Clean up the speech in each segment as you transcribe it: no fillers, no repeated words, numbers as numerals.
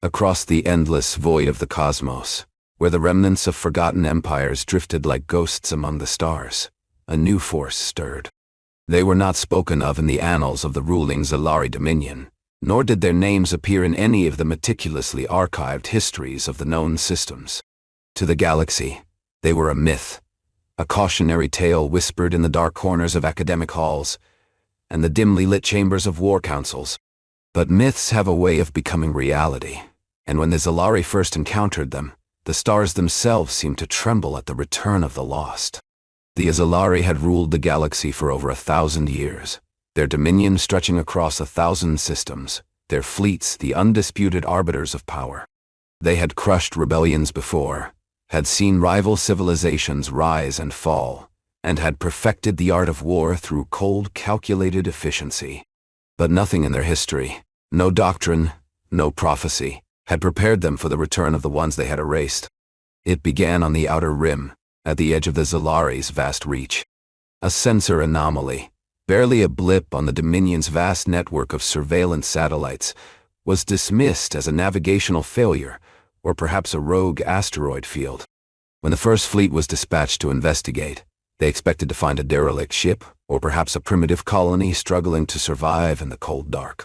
Across the endless void of the cosmos, where the remnants of forgotten empires drifted like ghosts among the stars, a new force stirred. They were not spoken of in the annals of the ruling Xelari Dominion, nor did their names appear in any of the meticulously archived histories of the known systems. To the galaxy, they were a myth, a cautionary tale whispered in the dark corners of academic halls and the dimly lit chambers of war councils. But myths have a way of becoming reality, and when the Xelari first encountered them, the stars themselves seemed to tremble at the return of the lost. The Xelari had ruled the galaxy for over 1,000 years, their dominion stretching across 1,000 systems, their fleets the undisputed arbiters of power. They had crushed rebellions before, had seen rival civilizations rise and fall, and had perfected the art of war through cold, calculated efficiency. But nothing in their history, no doctrine, no prophecy, had prepared them for the return of the ones they had erased. It began on the outer rim, at the edge of the Xelari's vast reach. A sensor anomaly, barely a blip on the Dominion's vast network of surveillance satellites, was dismissed as a navigational failure, or perhaps a rogue asteroid field. When the first fleet was dispatched to investigate, they expected to find a derelict ship, or perhaps a primitive colony struggling to survive in the cold dark.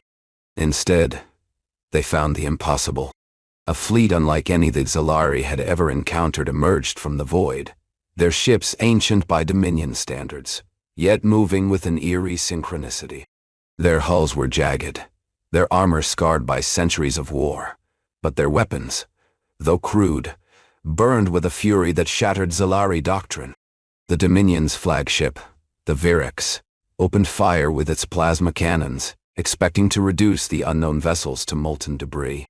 Instead, they found the impossible. A fleet unlike any the Xelari had ever encountered emerged from the void, their ships ancient by Dominion standards, yet moving with an eerie synchronicity. Their hulls were jagged, their armor scarred by centuries of war, but their weapons, though crude, burned with a fury that shattered Xelari doctrine. The Dominion's flagship, the Virex, opened fire with its plasma cannons, expecting to reduce the unknown vessels to molten debris.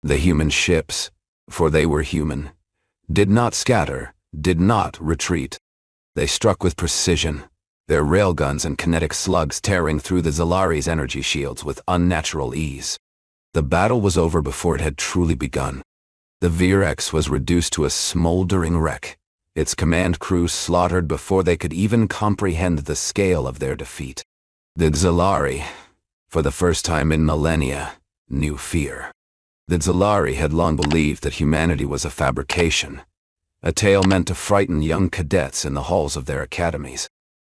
The human ships, for they were human, did not scatter, did not retreat. They struck with precision, their railguns and kinetic slugs tearing through the Xelari's energy shields with unnatural ease. The battle was over before it had truly begun. The Virex was reduced to a smoldering wreck, its command crew slaughtered before they could even comprehend the scale of their defeat. The Xelari, for the first time in millennia, knew fear. The Xelari had long believed that humanity was a fabrication, a tale meant to frighten young cadets in the halls of their academies.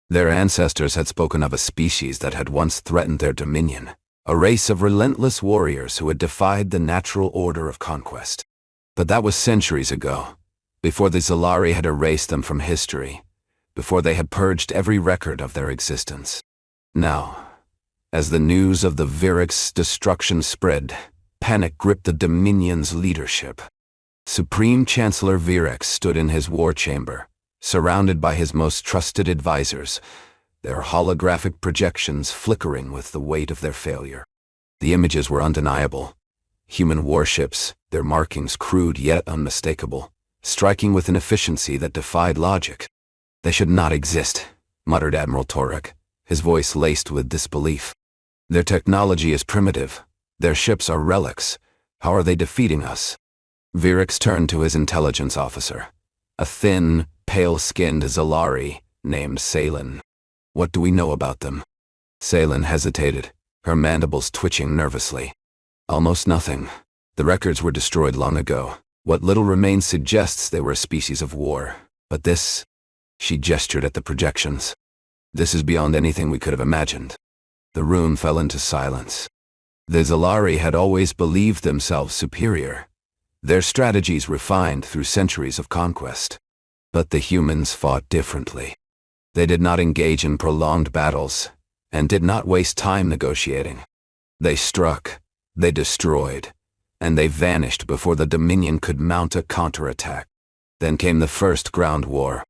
Their ancestors had spoken of a species that had once threatened their dominion, a race of relentless warriors who had defied the natural order of conquest. But that was centuries ago, before the Xelari had erased them from history, before they had purged every record of their existence. Now, as the news of the Virex's destruction spread, panic gripped the Dominion's leadership. Supreme Chancellor Virex stood in his war chamber, surrounded by his most trusted advisors, their holographic projections flickering with the weight of their failure. The images were undeniable. Human warships, their markings crude yet unmistakable, striking with an efficiency that defied logic. "They should not exist," muttered Admiral Torek, his voice laced with disbelief. "Their technology is primitive. Their ships are relics. How are they defeating us?" Virex turned to his intelligence officer, a thin, pale-skinned Xelari named Salen. "What do we know about them?" Salen hesitated, her mandibles twitching nervously. "Almost nothing. The records were destroyed long ago. What little remains suggests they were a species of war. But this," she gestured at the projections, "this is beyond anything we could have imagined." The room fell into silence. The Xelari had always believed themselves superior, their strategies refined through centuries of conquest. But the humans fought differently. They did not engage in prolonged battles, and did not waste time negotiating. They struck, they destroyed, and they vanished before the Dominion could mount a counterattack. Then came the first ground war.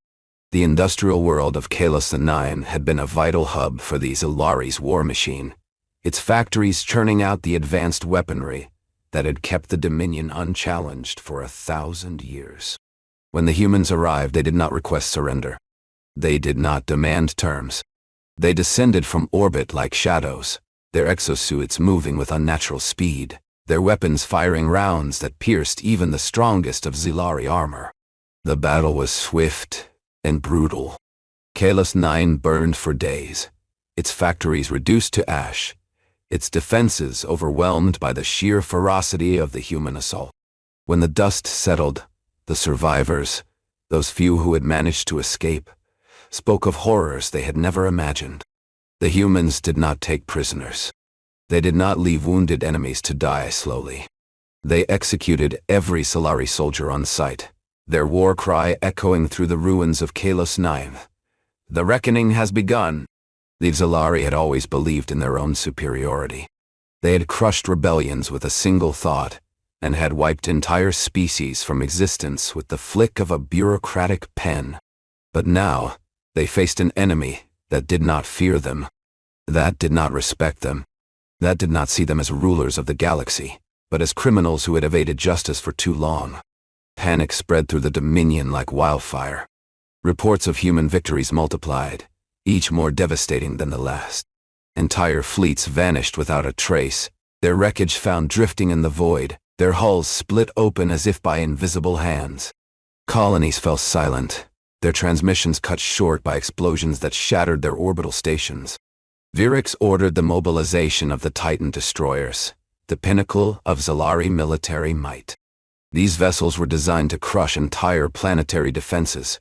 The industrial world of Kaelos the Nine had been a vital hub for the Xelari's war machine, its factories churning out the advanced weaponry that had kept the Dominion unchallenged for 1,000 years. When the humans arrived, they did not request surrender. They did not demand terms. They descended from orbit like shadows, their exosuits moving with unnatural speed, their weapons firing rounds that pierced even the strongest of Xelari armor. The battle was swift and brutal. Kaelos 9 burned for days, its factories reduced to ash, its defenses overwhelmed by the sheer ferocity of the human assault. When the dust settled, the survivors, those few who had managed to escape, spoke of horrors they had never imagined. The humans did not take prisoners. They did not leave wounded enemies to die slowly. They executed every Xelari soldier on sight, their war cry echoing through the ruins of Kaelos 9th. The reckoning has begun. The Xelari had always believed in their own superiority. They had crushed rebellions with a single thought, and had wiped entire species from existence with the flick of a bureaucratic pen. But now, they faced an enemy that did not fear them, that did not respect them, that did not see them as rulers of the galaxy, but as criminals who had evaded justice for too long. Panic spread through the Dominion like wildfire. Reports of human victories multiplied, each more devastating than the last. Entire fleets vanished without a trace, their wreckage found drifting in the void, their hulls split open as if by invisible hands. Colonies fell silent, their transmissions cut short by explosions that shattered their orbital stations. Virex ordered the mobilization of the Titan destroyers, the pinnacle of Xelari military might. These vessels were designed to crush entire planetary defenses,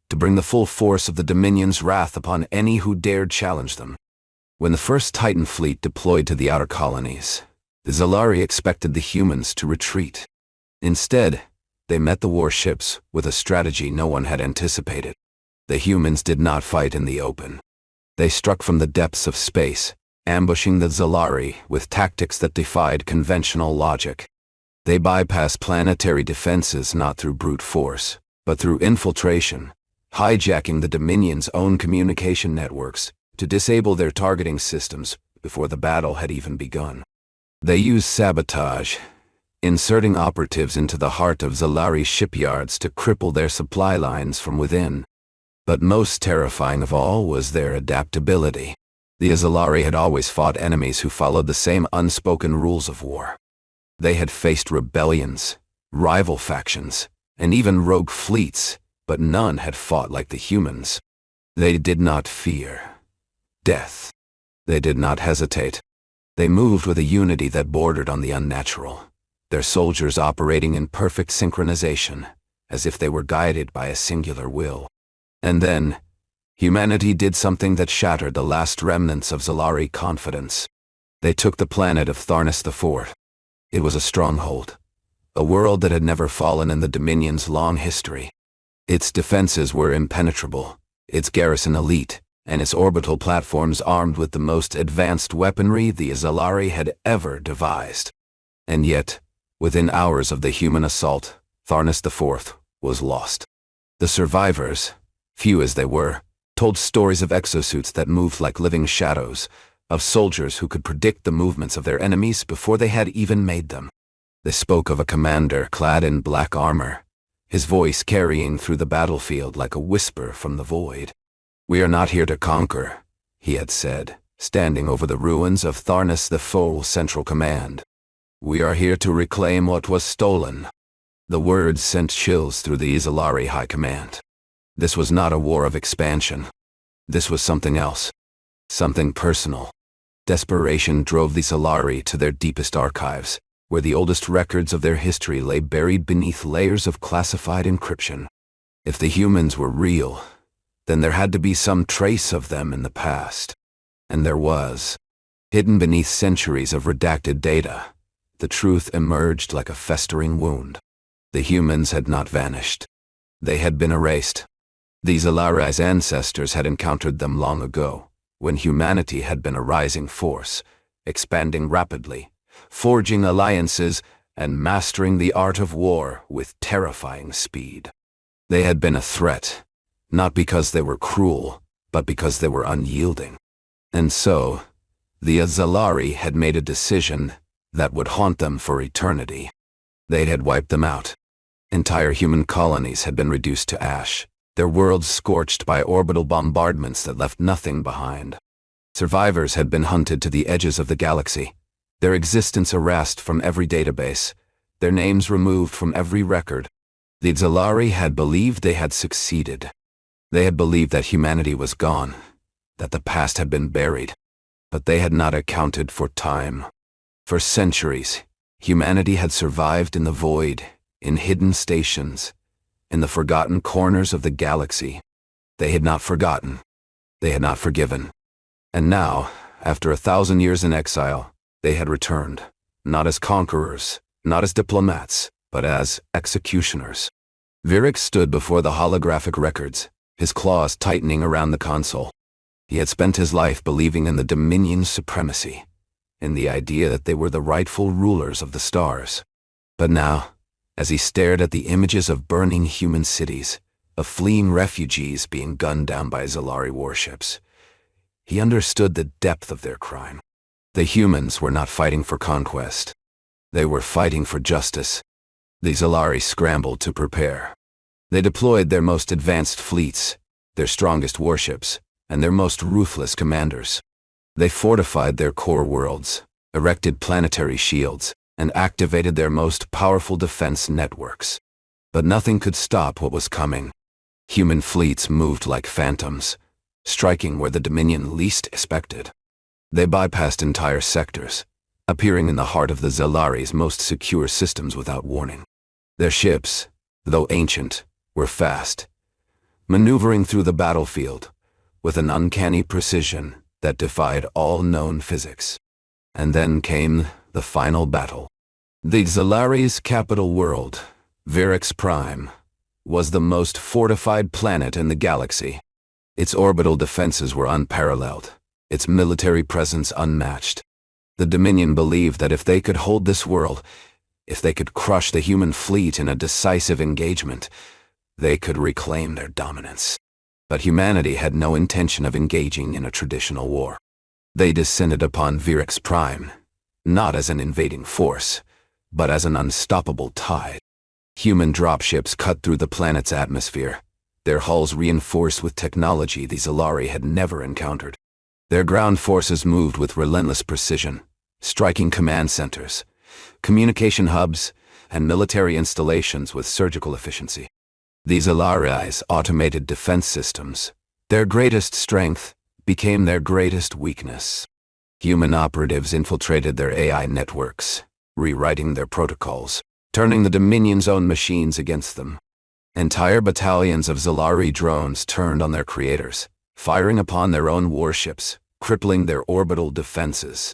to bring the full force of the Dominion's wrath upon any who dared challenge them. When the first Titan fleet deployed to the outer colonies, the Xelari expected the humans to retreat. Instead, they met the warships with a strategy no one had anticipated. The humans did not fight in the open. They struck from the depths of space, ambushing the Xelari with tactics that defied conventional logic. They bypassed planetary defenses not through brute force, but through infiltration, hijacking the Dominion's own communication networks to disable their targeting systems before the battle had even begun. They used sabotage, inserting operatives into the heart of Xelari shipyards to cripple their supply lines from within. But most terrifying of all was their adaptability. The Xelari had always fought enemies who followed the same unspoken rules of war. They had faced rebellions, rival factions, and even rogue fleets, but none had fought like the humans. They did not fear death. They did not hesitate. They moved with a unity that bordered on the unnatural, their soldiers operating in perfect synchronization, as if they were guided by a singular will. And then, humanity did something that shattered the last remnants of Xelari confidence. They took the planet of Tharnis IV. It was a stronghold, a world that had never fallen in the Dominion's long history. Its defenses were impenetrable, its garrison elite, and its orbital platforms armed with the most advanced weaponry the Xelari had ever devised. And yet, within hours of the human assault, Tharnis IV was lost. The survivors, few as they were, told stories of exosuits that moved like living shadows, of soldiers who could predict the movements of their enemies before they had even made them. They spoke of a commander clad in black armor, his voice carrying through the battlefield like a whisper from the void. "We are not here to conquer," he had said, standing over the ruins of Tharnis IV's central command. "We are here to reclaim what was stolen." The words sent chills through the Xelari High Command. This was not a war of expansion. This was something else. Something personal. Desperation drove the Xelari to their deepest archives, where the oldest records of their history lay buried beneath layers of classified encryption. If the humans were real, then there had to be some trace of them in the past. And there was. Hidden beneath centuries of redacted data, the truth emerged like a festering wound. The humans had not vanished. They had been erased. The Xelari's ancestors had encountered them long ago, when humanity had been a rising force, expanding rapidly, forging alliances, and mastering the art of war with terrifying speed. They had been a threat, not because they were cruel, but because they were unyielding. And so, the Xelari had made a decision that would haunt them for eternity. They had wiped them out. Entire human colonies had been reduced to ash, their worlds scorched by orbital bombardments that left nothing behind. Survivors had been hunted to the edges of the galaxy, their existence erased from every database, their names removed from every record. The Xelari had believed they had succeeded. They had believed that humanity was gone, that the past had been buried. But they had not accounted for time. For centuries, humanity had survived in the void, in hidden stations, in the forgotten corners of the galaxy. They had not forgotten. They had not forgiven. And now, after 1,000 years in exile, they had returned, not as conquerors, not as diplomats, but as executioners. Virex stood before the holographic records, his claws tightening around the console. He had spent his life believing in the Dominion's supremacy, in the idea that they were the rightful rulers of the stars. But now, as he stared at the images of burning human cities, of fleeing refugees being gunned down by Xelari warships, he understood the depth of their crime. The humans were not fighting for conquest. They were fighting for justice. The Xelari scrambled to prepare. They deployed their most advanced fleets, their strongest warships, and their most ruthless commanders. They fortified their core worlds, erected planetary shields, and activated their most powerful defense networks. But nothing could stop what was coming. Human fleets moved like phantoms, striking where the Dominion least expected. They bypassed entire sectors, appearing in the heart of the Xelari's most secure systems without warning. Their ships, though ancient, were fast, maneuvering through the battlefield with an uncanny precision that defied all known physics. And then came the final battle. The Xelari's capital world, Virex Prime, was the most fortified planet in the galaxy. Its orbital defenses were unparalleled, its military presence unmatched. The Dominion believed that if they could hold this world, if they could crush the human fleet in a decisive engagement, they could reclaim their dominance. But humanity had no intention of engaging in a traditional war. They descended upon Virex Prime, not as an invading force, but as an unstoppable tide. Human dropships cut through the planet's atmosphere, their hulls reinforced with technology the Xelari had never encountered. Their ground forces moved with relentless precision, striking command centers, communication hubs, and military installations with surgical efficiency. The Xelari's automated defense systems, their greatest strength, became their greatest weakness. Human operatives infiltrated their AI networks, rewriting their protocols, turning the Dominion's own machines against them. Entire battalions of Xelari drones turned on their creators, firing upon their own warships, crippling their orbital defenses.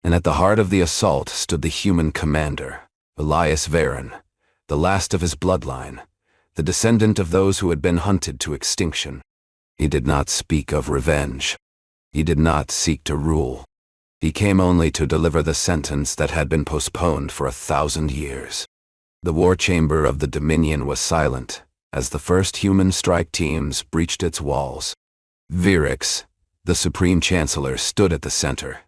And at the heart of the assault stood the human commander, Elias Varen, the last of his bloodline, the descendant of those who had been hunted to extinction. He did not speak of revenge. He did not seek to rule. He came only to deliver the sentence that had been postponed for 1,000 years. The war chamber of the Dominion was silent as the first human strike teams breached its walls. Virex, the Supreme Chancellor, stood at the center,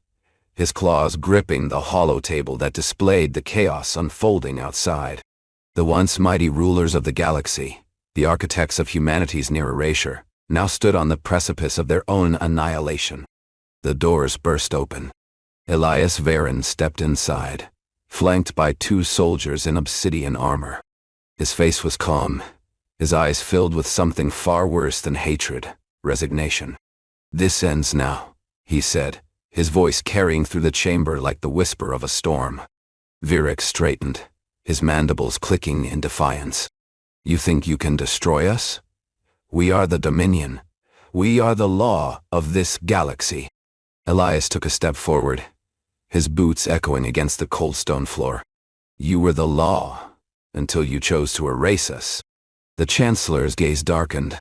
his claws gripping the hollow table that displayed the chaos unfolding outside. The once mighty rulers of the galaxy, the architects of humanity's near erasure, now stood on the precipice of their own annihilation. The doors burst open. Elias Varen stepped inside, flanked by 2 soldiers in obsidian armor. His face was calm, his eyes filled with something far worse than hatred, resignation. "This ends now," he said, his voice carrying through the chamber like the whisper of a storm. Virex straightened, his mandibles clicking in defiance. "You think you can destroy us? We are the Dominion. We are the law of this galaxy." Elias took a step forward, his boots echoing against the cold stone floor. "You were the law, until you chose to erase us." The Chancellor's gaze darkened.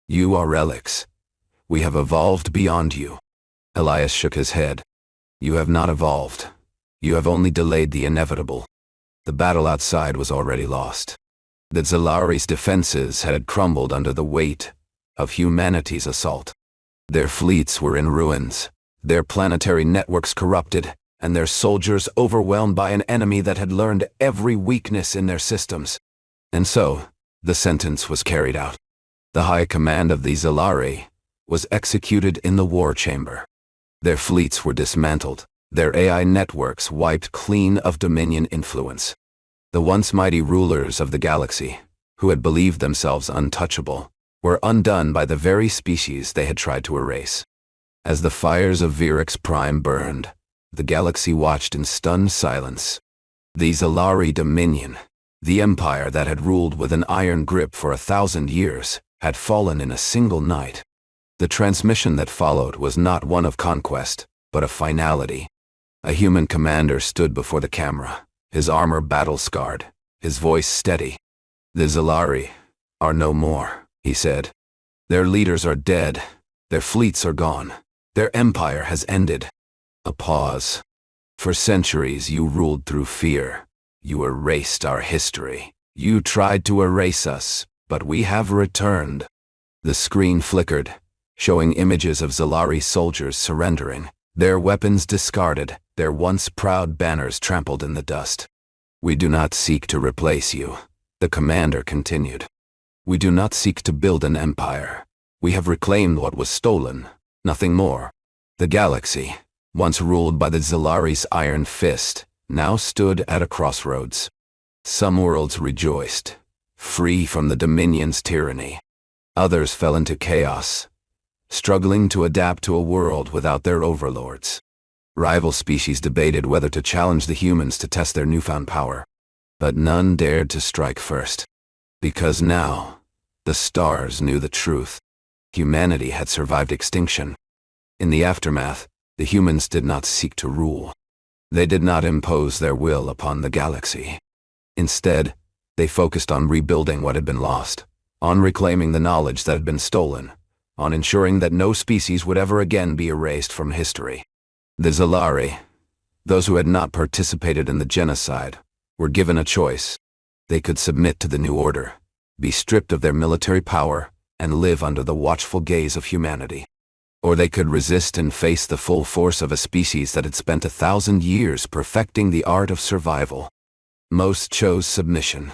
"You are relics. We have evolved beyond you." Elias shook his head. "You have not evolved. You have only delayed the inevitable." The battle outside was already lost. The Xelari's defenses had crumbled under the weight of humanity's assault. Their fleets were in ruins, their planetary networks corrupted, and their soldiers overwhelmed by an enemy that had learned every weakness in their systems. And so, the sentence was carried out. The high command of the Xelari was executed in the war chamber. Their fleets were dismantled, their AI networks wiped clean of Dominion influence. The once mighty rulers of the galaxy, who had believed themselves untouchable, were undone by the very species they had tried to erase. As the fires of Virex Prime burned, the galaxy watched in stunned silence. The Xelari Dominion, the empire that had ruled with an iron grip for 1,000 years, had fallen in a single night. The transmission that followed was not one of conquest, but of finality. A human commander stood before the camera, his armor battle-scarred, his voice steady. "The Xelari are no more," he said. "Their leaders are dead, their fleets are gone, their empire has ended." A pause. "For centuries you ruled through fear. You erased our history. You tried to erase us, but we have returned." The screen flickered, showing images of Xelari soldiers surrendering, their weapons discarded, their once proud banners trampled in the dust. "We do not seek to replace you," the commander continued. "We do not seek to build an empire. We have reclaimed what was stolen, nothing more." The galaxy, once ruled by the Xelari's iron fist, now stood at a crossroads. Some worlds rejoiced, free from the Dominion's tyranny. Others fell into chaos, struggling to adapt to a world without their overlords. Rival species debated whether to challenge the humans to test their newfound power. But none dared to strike first. Because now, the stars knew the truth. Humanity had survived extinction. In the aftermath, the humans did not seek to rule. They did not impose their will upon the galaxy. Instead, they focused on rebuilding what had been lost, on reclaiming the knowledge that had been stolen, on ensuring that no species would ever again be erased from history. The Xelari, those who had not participated in the genocide, were given a choice. They could submit to the new order, be stripped of their military power, and live under the watchful gaze of humanity. Or they could resist and face the full force of a species that had spent 1,000 years perfecting the art of survival. Most chose submission.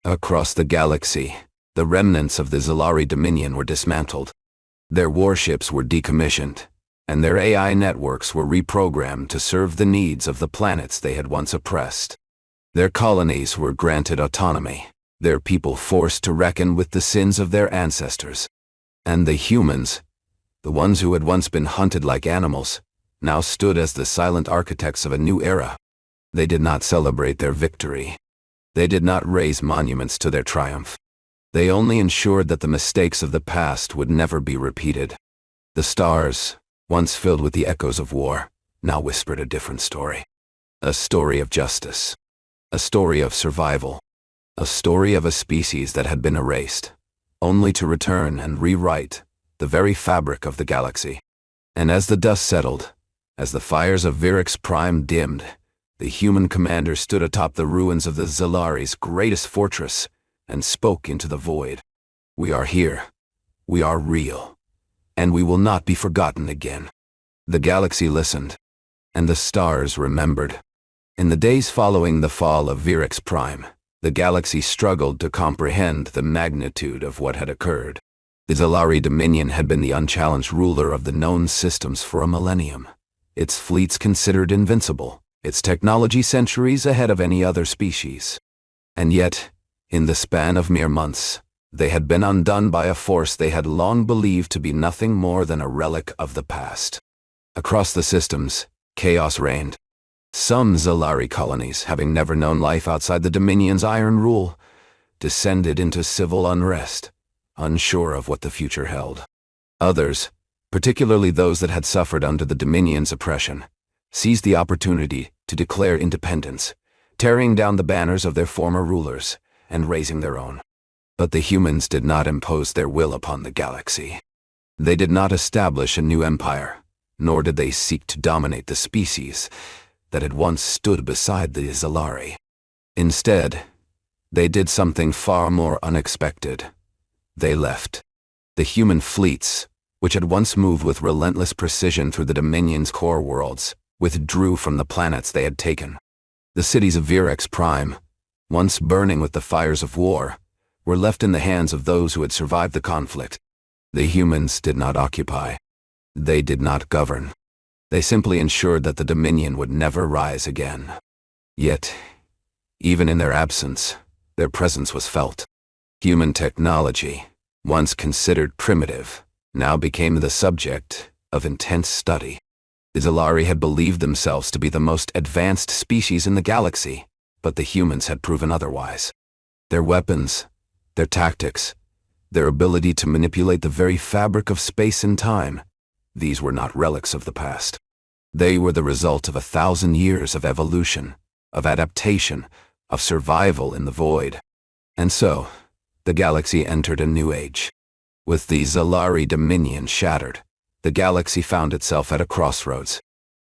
Across the galaxy, the remnants of the Xelari Dominion were dismantled. Their warships were decommissioned, and their AI networks were reprogrammed to serve the needs of the planets they had once oppressed. Their colonies were granted autonomy, their people forced to reckon with the sins of their ancestors. And the humans, the ones who had once been hunted like animals, now stood as the silent architects of a new era. They did not celebrate their victory. They did not raise monuments to their triumph. They only ensured that the mistakes of the past would never be repeated. The stars, once filled with the echoes of war, now whispered a different story. A story of justice. A story of survival. A story of a species that had been erased, only to return and rewrite the very fabric of the galaxy. And as the dust settled, as the fires of Virex Prime dimmed, the human commander stood atop the ruins of the Xelari's greatest fortress and spoke into the void. "We are here. We are real. And we will not be forgotten again." The galaxy listened, and the stars remembered. In the days following the fall of Virex Prime, the galaxy struggled to comprehend the magnitude of what had occurred. The Xelari Dominion had been the unchallenged ruler of the known systems for a millennium, its fleets considered invincible, its technology centuries ahead of any other species. And yet, in the span of mere months, they had been undone by a force they had long believed to be nothing more than a relic of the past. Across the systems, chaos reigned. Some Xelari colonies, having never known life outside the Dominion's iron rule, descended into civil unrest, unsure of what the future held. Others, particularly those that had suffered under the Dominion's oppression, seized the opportunity to declare independence, tearing down the banners of their former rulers and raising their own. But the humans did not impose their will upon the galaxy. They did not establish a new empire, nor did they seek to dominate the species that had once stood beside the Xelari. Instead, they did something far more unexpected. They left. The human fleets, which had once moved with relentless precision through the Dominion's core worlds, withdrew from the planets they had taken. The cities of Virex Prime, once burning with the fires of war, were left in the hands of those who had survived the conflict. The humans did not occupy. They did not govern. They simply ensured that the Dominion would never rise again. Yet, even in their absence, their presence was felt. Human technology, once considered primitive, now became the subject of intense study. The Xelari had believed themselves to be the most advanced species in the galaxy, but the humans had proven otherwise. Their weapons, their tactics, their ability to manipulate the very fabric of space and time, these were not relics of the past. They were the result of 1,000 years of evolution, of adaptation, of survival in the void. And so, the galaxy entered a new age. With the Xelari Dominion shattered, the galaxy found itself at a crossroads.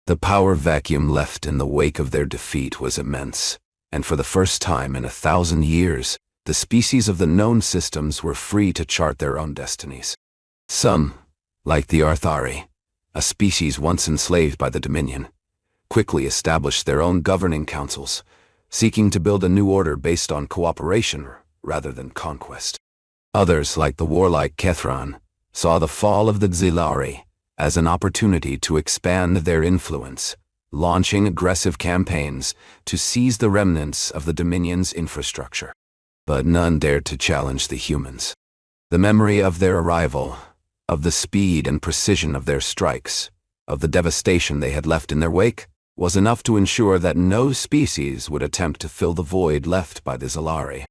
The power vacuum left in the wake of their defeat was immense, and for the first time in 1,000 years, the species of the known systems were free to chart their own destinies. Some, like the Arthari, a species once enslaved by the Dominion, quickly established their own governing councils, seeking to build a new order based on cooperation rather than conquest. Others, like the warlike Kethran, saw the fall of the Xelari as an opportunity to expand their influence, launching aggressive campaigns to seize the remnants of the Dominion's infrastructure. But none dared to challenge the humans. The memory of their arrival, of the speed and precision of their strikes, of the devastation they had left in their wake, was enough to ensure that no species would attempt to fill the void left by the Xelari.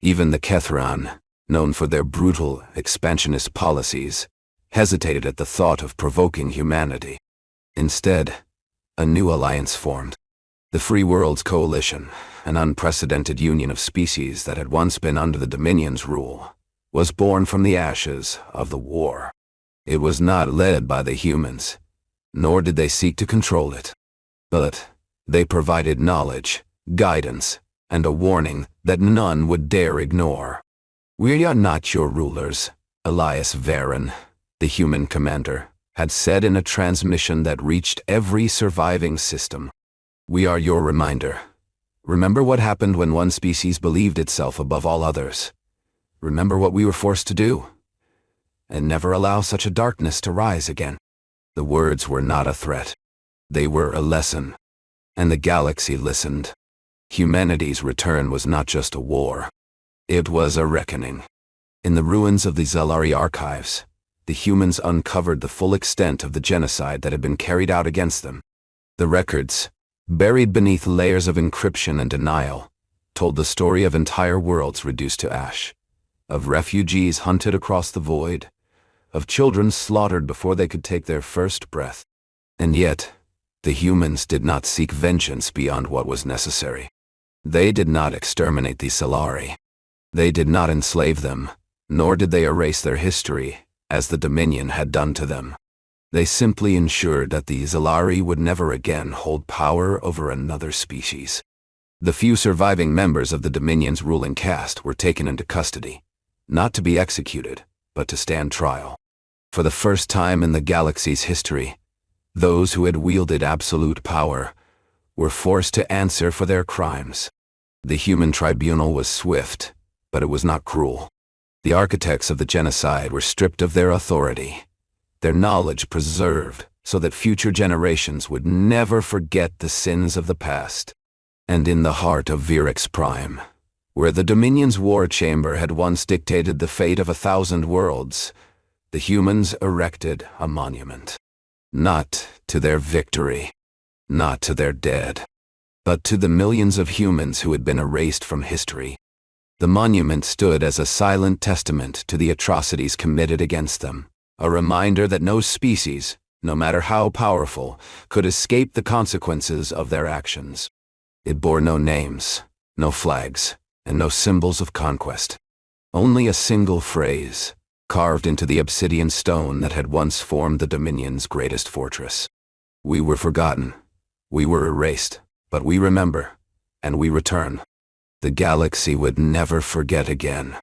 Even the Kethran, known for their brutal, expansionist policies, hesitated at the thought of provoking humanity. Instead, a new alliance formed. The Free Worlds Coalition, an unprecedented union of species that had once been under the Dominion's rule, was born from the ashes of the war. It was not led by the humans, nor did they seek to control it. But they provided knowledge, guidance, and a warning that none would dare ignore. "We are not your rulers," Elias Varen, the human commander, had said in a transmission that reached every surviving system. "We are your reminder. Remember what happened when one species believed itself above all others. Remember what we were forced to do. And never allow such a darkness to rise again." The words were not a threat. They were a lesson. And the galaxy listened. Humanity's return was not just a war. It was a reckoning. In the ruins of the Xelari archives, the humans uncovered the full extent of the genocide that had been carried out against them. The records, buried beneath layers of encryption and denial, told the story of entire worlds reduced to ash, of refugees hunted across the void, of children slaughtered before they could take their first breath. And yet, the humans did not seek vengeance beyond what was necessary. They did not exterminate the Xelari. They did not enslave them, nor did they erase their history, as the Dominion had done to them. They simply ensured that the Xelari would never again hold power over another species. The few surviving members of the Dominion's ruling caste were taken into custody, not to be executed, but to stand trial. For the first time in the galaxy's history, those who had wielded absolute power were forced to answer for their crimes. The human tribunal was swift, but it was not cruel. The architects of the genocide were stripped of their authority, their knowledge preserved so that future generations would never forget the sins of the past. And in the heart of Virex Prime, where the Dominion's war chamber had once dictated the fate of 1,000 worlds, the humans erected a monument. Not to their victory, not to their dead, but to the millions of humans who had been erased from history. The monument stood as a silent testament to the atrocities committed against them, a reminder that no species, no matter how powerful, could escape the consequences of their actions. It bore no names, no flags, and no symbols of conquest. Only a single phrase, carved into the obsidian stone that had once formed the Dominion's greatest fortress. "We were forgotten, we were erased, but we remember, and we return." The galaxy would never forget again.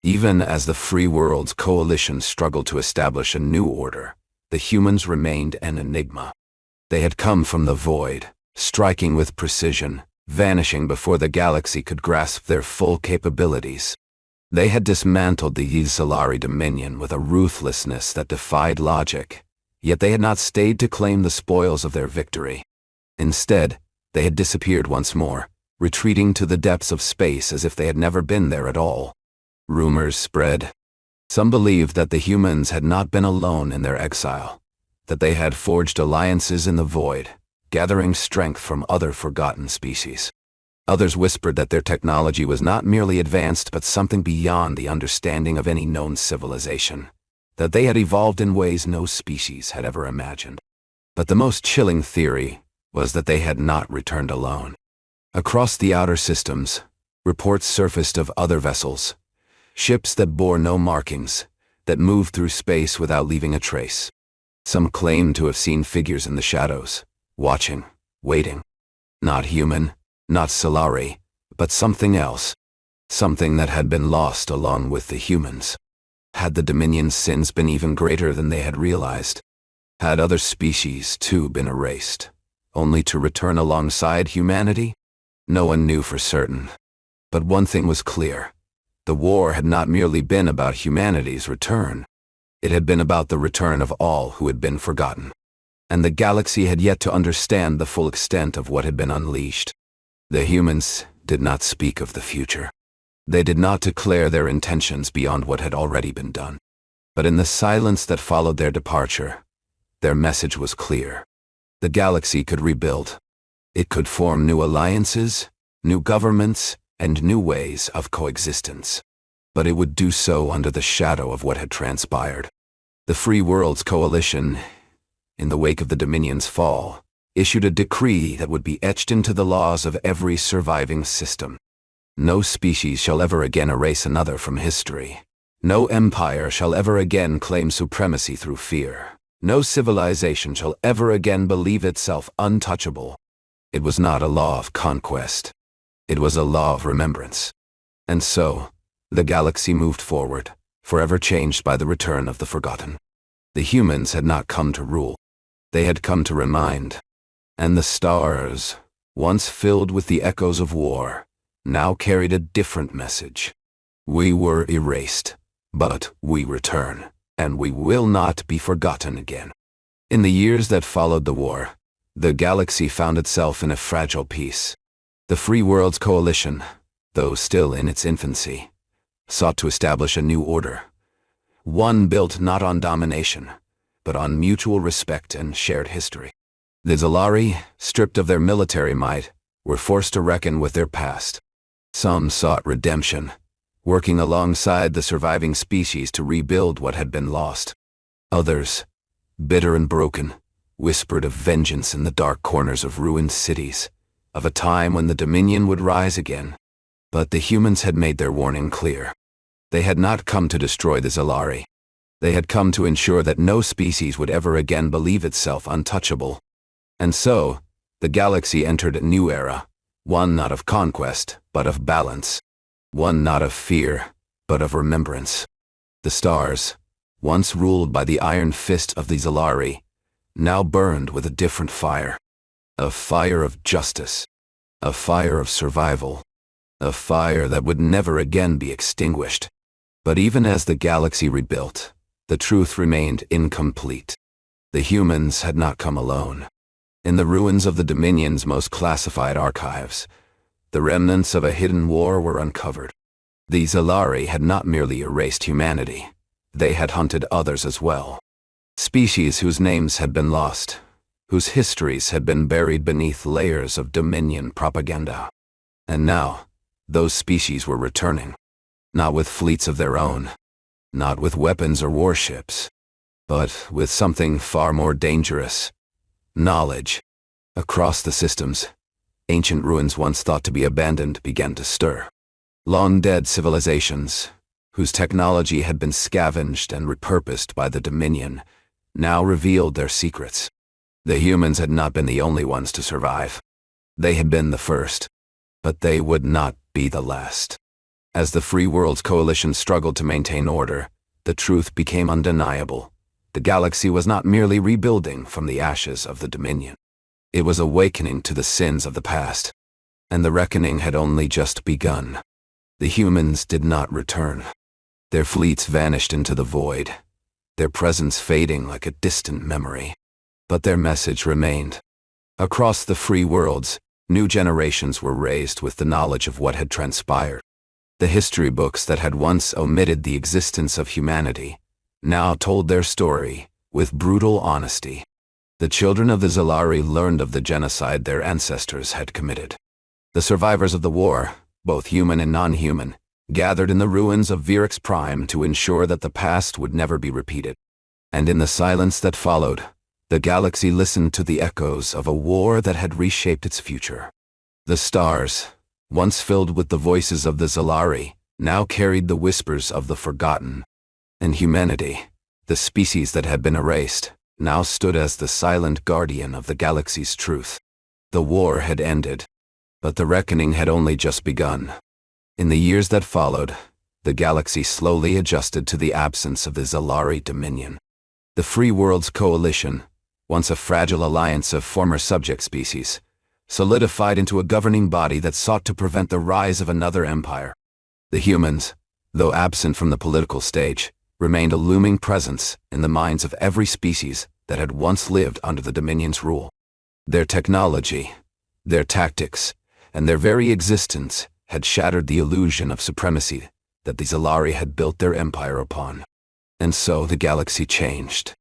Even as the Free Worlds Coalition struggled to establish a new order, the humans remained an enigma. They had come from the void, striking with precision, vanishing before the galaxy could grasp their full capabilities. They had dismantled the Xelari Dominion with a ruthlessness that defied logic, yet they had not stayed to claim the spoils of their victory. Instead, they had disappeared once more, retreating to the depths of space as if they had never been there at all. Rumors spread. Some believed that the humans had not been alone in their exile. that they had forged alliances in the void, gathering strength from other forgotten species. Others whispered that their technology was not merely advanced but something beyond the understanding of any known civilization, that they had evolved in ways no species had ever imagined. But the most chilling theory was that they had not returned alone. Across the outer systems, reports surfaced of other vessels, ships that bore no markings, that moved through space without leaving a trace. Some claimed to have seen figures in the shadows, watching, waiting. Not human, not Xelari, but something else. Something that had been lost along with the humans. Had the Dominion's sins been even greater than they had realized? Had other species, too, been erased, only to return alongside humanity? No one knew for certain. But one thing was clear. The war had not merely been about humanity's return. It had been about the return of all who had been forgotten. And the galaxy had yet to understand the full extent of what had been unleashed. The humans did not speak of the future. They did not declare their intentions beyond what had already been done. But in the silence that followed their departure, their message was clear. The galaxy could rebuild. It could form new alliances, new governments, and new ways of coexistence. But it would do so under the shadow of what had transpired. The Free Worlds Coalition, in the wake of the Dominion's fall, issued a decree that would be etched into the laws of every surviving system. No species shall ever again erase another from history. No empire shall ever again claim supremacy through fear. No civilization shall ever again believe itself untouchable. It was not a law of conquest. It was a law of remembrance. And so, the galaxy moved forward, forever changed by the return of the forgotten. The humans had not come to rule. They had come to remind. And the stars, once filled with the echoes of war, now carried a different message. We were erased, but we return, and we will not be forgotten again. In the years that followed the war, the galaxy found itself in a fragile peace. The Free Worlds Coalition, though still in its infancy, sought to establish a new order. One built not on domination, but on mutual respect and shared history. The Xelari, stripped of their military might, were forced to reckon with their past. Some sought redemption, working alongside the surviving species to rebuild what had been lost. Others, bitter and broken, whispered of vengeance in the dark corners of ruined cities, of a time when the Dominion would rise again. But the humans had made their warning clear. They had not come to destroy the Xelari. They had come to ensure that no species would ever again believe itself untouchable. And so, the galaxy entered a new era, one not of conquest, but of balance. One not of fear, but of remembrance. The stars, once ruled by the iron fist of the Xelari, now burned with a different fire. A fire of justice. A fire of survival. A fire that would never again be extinguished. But even as the galaxy rebuilt, the truth remained incomplete. The humans had not come alone. In the ruins of the Dominion's most classified archives, the remnants of a hidden war were uncovered. The Xelari had not merely erased humanity, they had hunted others as well. Species whose names had been lost, whose histories had been buried beneath layers of Dominion propaganda. And now, those species were returning, not with fleets of their own, not with weapons or warships, but with something far more dangerous: knowledge. Across the systems, ancient ruins once thought to be abandoned began to stir. Long-dead civilizations, whose technology had been scavenged and repurposed by the Dominion, now revealed their secrets. The humans had not been the only ones to survive. They had been the first, but they would not be the last. As the Free Worlds Coalition struggled to maintain order, the truth became undeniable. The galaxy was not merely rebuilding from the ashes of the Dominion. It was awakening to the sins of the past, and the reckoning had only just begun. The humans did not return. Their fleets vanished into the void, their presence fading like a distant memory. But their message remained. Across the free worlds, new generations were raised with the knowledge of what had transpired. The history books that had once omitted the existence of humanity now told their story with brutal honesty. The children of the Xelari learned of the genocide their ancestors had committed. The survivors of the war, both human and non-human, gathered in the ruins of Virex Prime to ensure that the past would never be repeated. And in the silence that followed, the galaxy listened to the echoes of a war that had reshaped its future. The stars, once filled with the voices of the Xelari, now carried the whispers of the forgotten. And humanity, the species that had been erased, now stood as the silent guardian of the galaxy's truth. The war had ended, but the reckoning had only just begun. In the years that followed, the galaxy slowly adjusted to the absence of the Xelari Dominion. The Free Worlds Coalition, once a fragile alliance of former subject species, solidified into a governing body that sought to prevent the rise of another empire. The humans, though absent from the political stage, remained a looming presence in the minds of every species that had once lived under the Dominion's rule. Their technology, their tactics, and their very existence had shattered the illusion of supremacy that the Xelari had built their empire upon. And so the galaxy changed.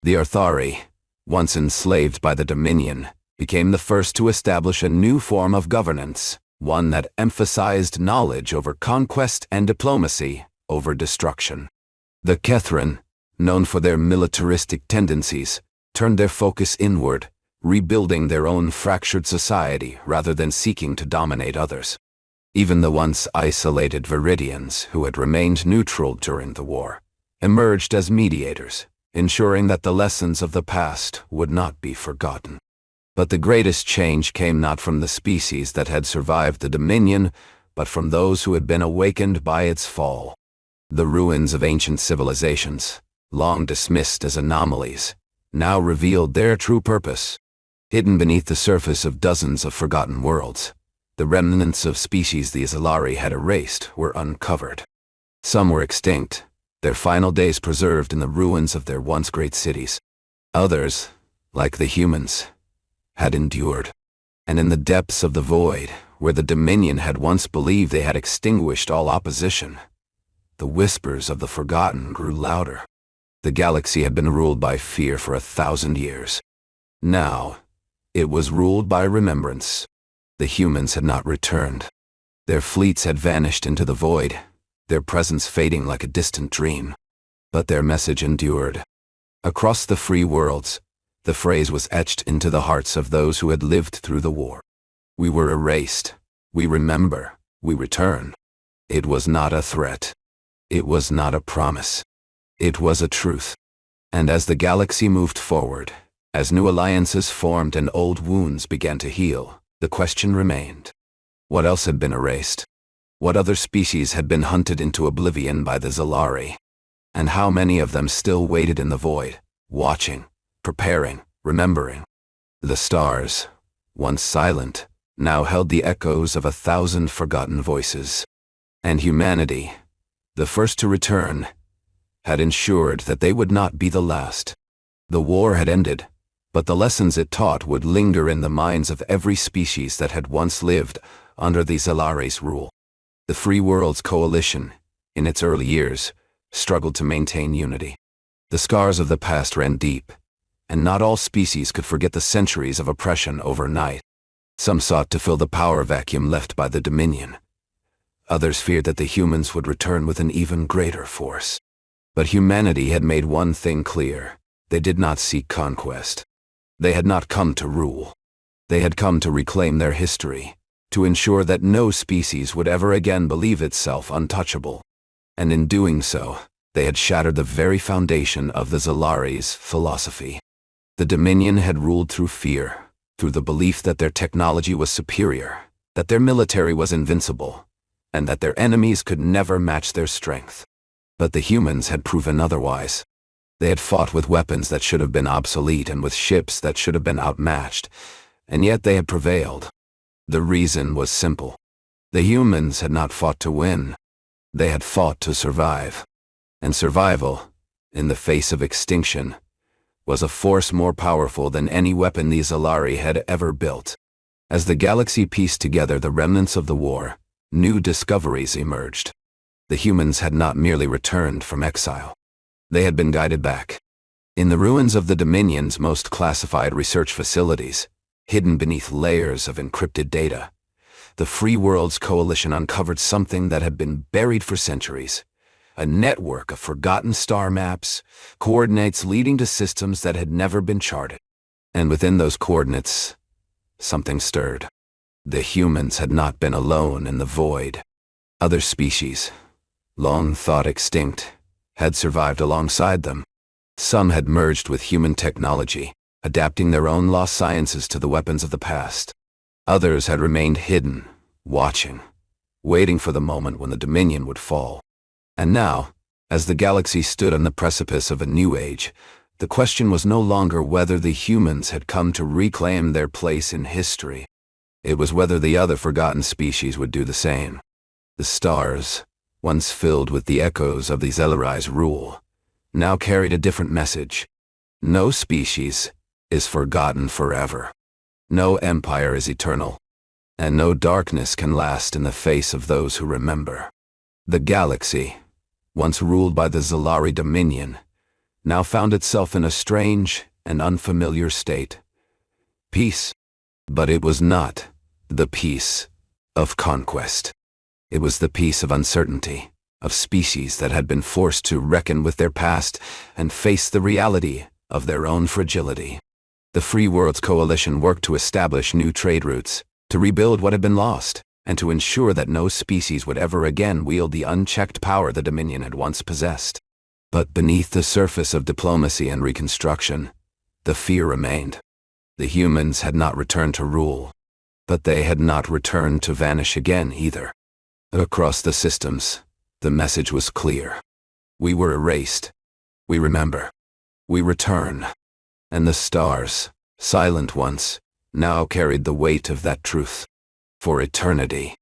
The Arthari, once enslaved by the Dominion, became the first to establish a new form of governance, one that emphasized knowledge over conquest and diplomacy over destruction. The Kethran, known for their militaristic tendencies, turned their focus inward, rebuilding their own fractured society rather than seeking to dominate others. Even the once isolated Viridians, who had remained neutral during the war, emerged as mediators, ensuring that the lessons of the past would not be forgotten. But the greatest change came not from the species that had survived the Dominion, but from those who had been awakened by its fall. The ruins of ancient civilizations, long dismissed as anomalies, now revealed their true purpose. Hidden beneath the surface of dozens of forgotten worlds, the remnants of species the Xelari had erased were uncovered. Some were extinct, their final days preserved in the ruins of their once great cities. Others, like the humans, had endured. And in the depths of the void, where the Dominion had once believed they had extinguished all opposition, the whispers of the forgotten grew louder. The galaxy had been ruled by fear for 1,000 years. Now, it was ruled by remembrance. The humans had not returned. Their fleets had vanished into the void, their presence fading like a distant dream. But their message endured. Across the free worlds, the phrase was etched into the hearts of those who had lived through the war. We were erased. We remember. We return. It was not a threat. It was not a promise. It was a truth. And as the galaxy moved forward, as new alliances formed and old wounds began to heal, the question remained. What else had been erased? What other species had been hunted into oblivion by the Xelari? And how many of them still waited in the void, watching, preparing, remembering? The stars, once silent, now held the echoes of 1,000 forgotten voices. And humanity, the first to return, had ensured that they would not be the last. The war had ended, but the lessons it taught would linger in the minds of every species that had once lived under the Xelari's rule. The Free Worlds Coalition, in its early years, struggled to maintain unity. The scars of the past ran deep, and not all species could forget the centuries of oppression overnight. Some sought to fill the power vacuum left by the Dominion. Others feared that the humans would return with an even greater force. But humanity had made one thing clear. They did not seek conquest. They had not come to rule. They had come to reclaim their history, to ensure that no species would ever again believe itself untouchable. And in doing so, they had shattered the very foundation of the Xelari's philosophy. The Dominion had ruled through fear, through the belief that their technology was superior, that their military was invincible, and that their enemies could never match their strength. But the humans had proven otherwise. They had fought with weapons that should have been obsolete and with ships that should have been outmatched, and yet they had prevailed. The reason was simple. The humans had not fought to win. They had fought to survive. And survival, in the face of extinction, was a force more powerful than any weapon the Xelari had ever built. As the galaxy pieced together the remnants of the war, new discoveries emerged. The humans had not merely returned from exile. They had been guided back. In the ruins of the Dominion's most classified research facilities, hidden beneath layers of encrypted data, the Free Worlds Coalition uncovered something that had been buried for centuries. A network of forgotten star maps, coordinates leading to systems that had never been charted. And within those coordinates, something stirred. The humans had not been alone in the void. Other species, long thought extinct, had survived alongside them. Some had merged with human technology, adapting their own lost sciences to the weapons of the past. Others had remained hidden, watching, waiting for the moment when the Dominion would fall. And now, as the galaxy stood on the precipice of a new age, the question was no longer whether the humans had come to reclaim their place in history. It was whether the other forgotten species would do the same. The stars, once filled with the echoes of the Xelari's rule, now carried a different message. No species is forgotten forever. No empire is eternal, and no darkness can last in the face of those who remember. The galaxy, once ruled by the Xelari Dominion, now found itself in a strange and unfamiliar state. Peace. But it was not the peace of conquest. It was the peace of uncertainty, of species that had been forced to reckon with their past and face the reality of their own fragility. The Free Worlds Coalition worked to establish new trade routes, to rebuild what had been lost, and to ensure that no species would ever again wield the unchecked power the Dominion had once possessed. But beneath the surface of diplomacy and reconstruction, the fear remained. The humans had not returned to rule, but they had not returned to vanish again either. Across the systems, the message was clear. We were erased. We remember. We return. And the stars, silent once, now carried the weight of that truth. For eternity.